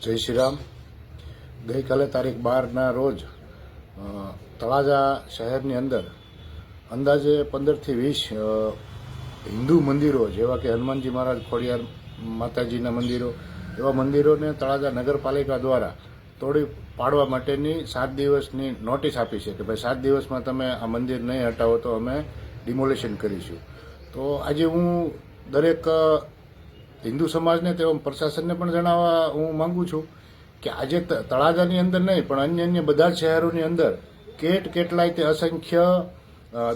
જય શ્રી રામ. ગઈકાલે તારીખ 12ના રોજ તળાજા શહેરની અંદર અંદાજે 15થી 20 હિન્દુ મંદિરો જેવા કે હનુમાનજી મહારાજ ખોડિયાર માતાજીના મંદિરો એવા મંદિરોને તળાજા નગરપાલિકા દ્વારા તોડી પાડવા માટેની 7 દિવસની નોટિસ આપી છે કે ભાઈ 7 દિવસમાં તમે આ મંદિર નહીં હટાવો તો અમે ડિમોલેશન કરીશું. તો આજે હું દરેક હિન્દુ સમાજને તેમ પ્રશાસનને પણ જણાવવા હું માંગુ છું કે આજે તળાજાની અંદર નહીં પણ અન્ય બધા જ શહેરોની અંદર કેટલાય તે અસંખ્ય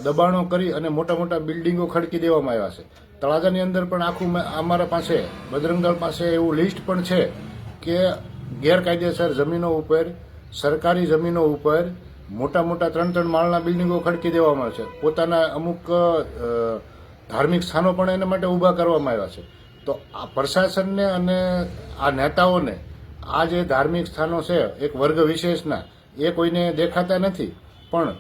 દબાણો કરી અને મોટા મોટા બિલ્ડિંગો ખડકી દેવામાં આવ્યા છે. તળાજાની અંદર પણ આખું અમારા પાસે બજરંગ દળ પાસે એવું લિસ્ટ પણ છે કે ગેરકાયદેસર જમીનો ઉપર, સરકારી જમીનો ઉપર મોટા 3 માળના બિલ્ડિંગો ખડકી દેવામાં આવે છે. પોતાના અમુક ધાર્મિક સ્થાનો પણ એના માટે ઊભા કરવામાં આવ્યા છે. તો આ પ્રશાસનને અને આ નેતાઓને આ જે ધાર્મિક સ્થાનો છે એક વર્ગ વિશેષના એ કોઈને દેખાતા નથી, પણ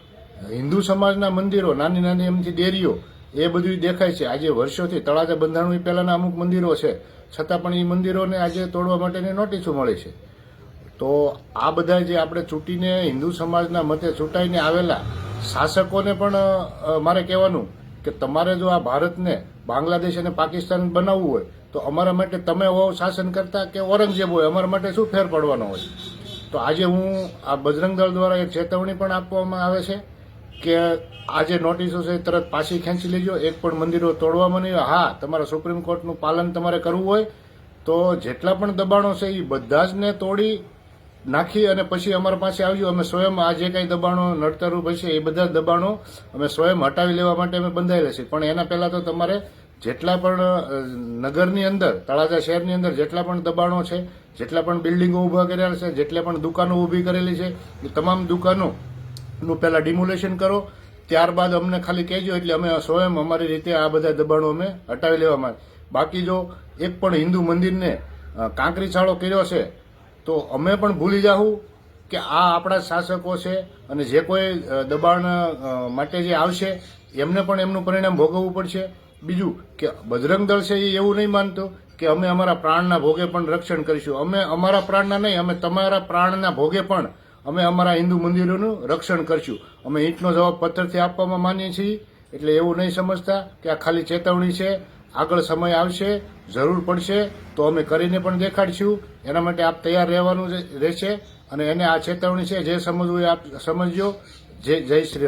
હિન્દુ સમાજના મંદિરો નાની એમથી ડેરીઓ એ બધું દેખાય છે. આજે વર્ષોથી તળાજા બંધાણું પહેલાના અમુક મંદિરો છે, છતાં પણ એ મંદિરોને આજે તોડવા માટેની નોટિસો મળી છે. તો આ બધા જે આપણે ચૂંટીને હિન્દુ સમાજના મતે ચૂંટાઈને આવેલા શાસકોને પણ મારે કહેવાનું કે તમારે જો આ ભારતને બાંગ્લાદેશ અને પાકિસ્તાન બનાવવું હોય તો અમારા માટે તમે હો શાસન કરતા કે ઔરંગઝેબ હોય, અમારા માટે શું ફેર પડવાનો હોય. તો આજે હું આ બજરંગ દળ દ્વારા એક ચેતવણી પણ આપવામાં આવે છે કે આ જે નોટિસો છે તરત પાછી ખેંચી લેજો. એક પણ મંદિરો તોડવામાં નહીં. હા, તમારા સુપ્રીમ કોર્ટનું પાલન તમારે કરવું હોય તો જેટલા પણ દબાણો છે એ બધા જ ને તોડી નાખી અને પછી અમારા પાસે આવજો. અમે સ્વયં આ જે કંઈ દબાણો નડતરરૂપ હશે એ બધા દબાણો અમે સ્વયં હટાવી લેવા માટે અમે બંધાયેલા છીએ. પણ એના પહેલાં તો તમારે જેટલા પણ નગરની અંદર, તળાજા શહેરની અંદર જેટલા પણ દબાણો છે, જેટલા પણ બિલ્ડિંગો ઊભા કરેલા છે, જેટલા પણ દુકાનો ઊભી કરેલી છે એ તમામ દુકાનોનું પહેલાં ડિમોલેશન કરો. ત્યારબાદ અમને ખાલી કહેજો એટલે અમે સ્વયં અમારી રીતે આ બધા દબાણો અમે હટાવી લેવામાં. બાકી જો એક પણ હિન્દુ મંદિરને કાંકરી છાળો કર્યો છે તો અમે પણ ભૂલી જાઉં કે આ આપણા શાસકો છે અને જે કોઈ દબાણ માટે જે આવશે એમને પણ એમનું પરિણામ ભોગવવું પડશે. બીજું કે બજરંગ દળ છે એ એવું નહીં માનતું કે અમે અમારા પ્રાણના ભોગે પણ રક્ષણ કરીશું. અમે અમારા પ્રાણના નહીં, અમે તમારા પ્રાણના ભોગે પણ અમે અમારા હિન્દુ મંદિરોનું રક્ષણ કરશું. અમે ઈંટનો જવાબ પથ્થરથી આપવામાં માનીએ છીએ. એટલે એવું નહીં સમજતા કે આ ખાલી ચેતવણી છે. આગળ સમય આવશે, જરૂર પડશે તો અમે કરીને પણ દેખાડશું. એના માટે આપ તૈયાર રહેવાનું રહેશે અને એને આ ચેતવણી છે, જે સમજવું એ આપ સમજજો. જય શ્રી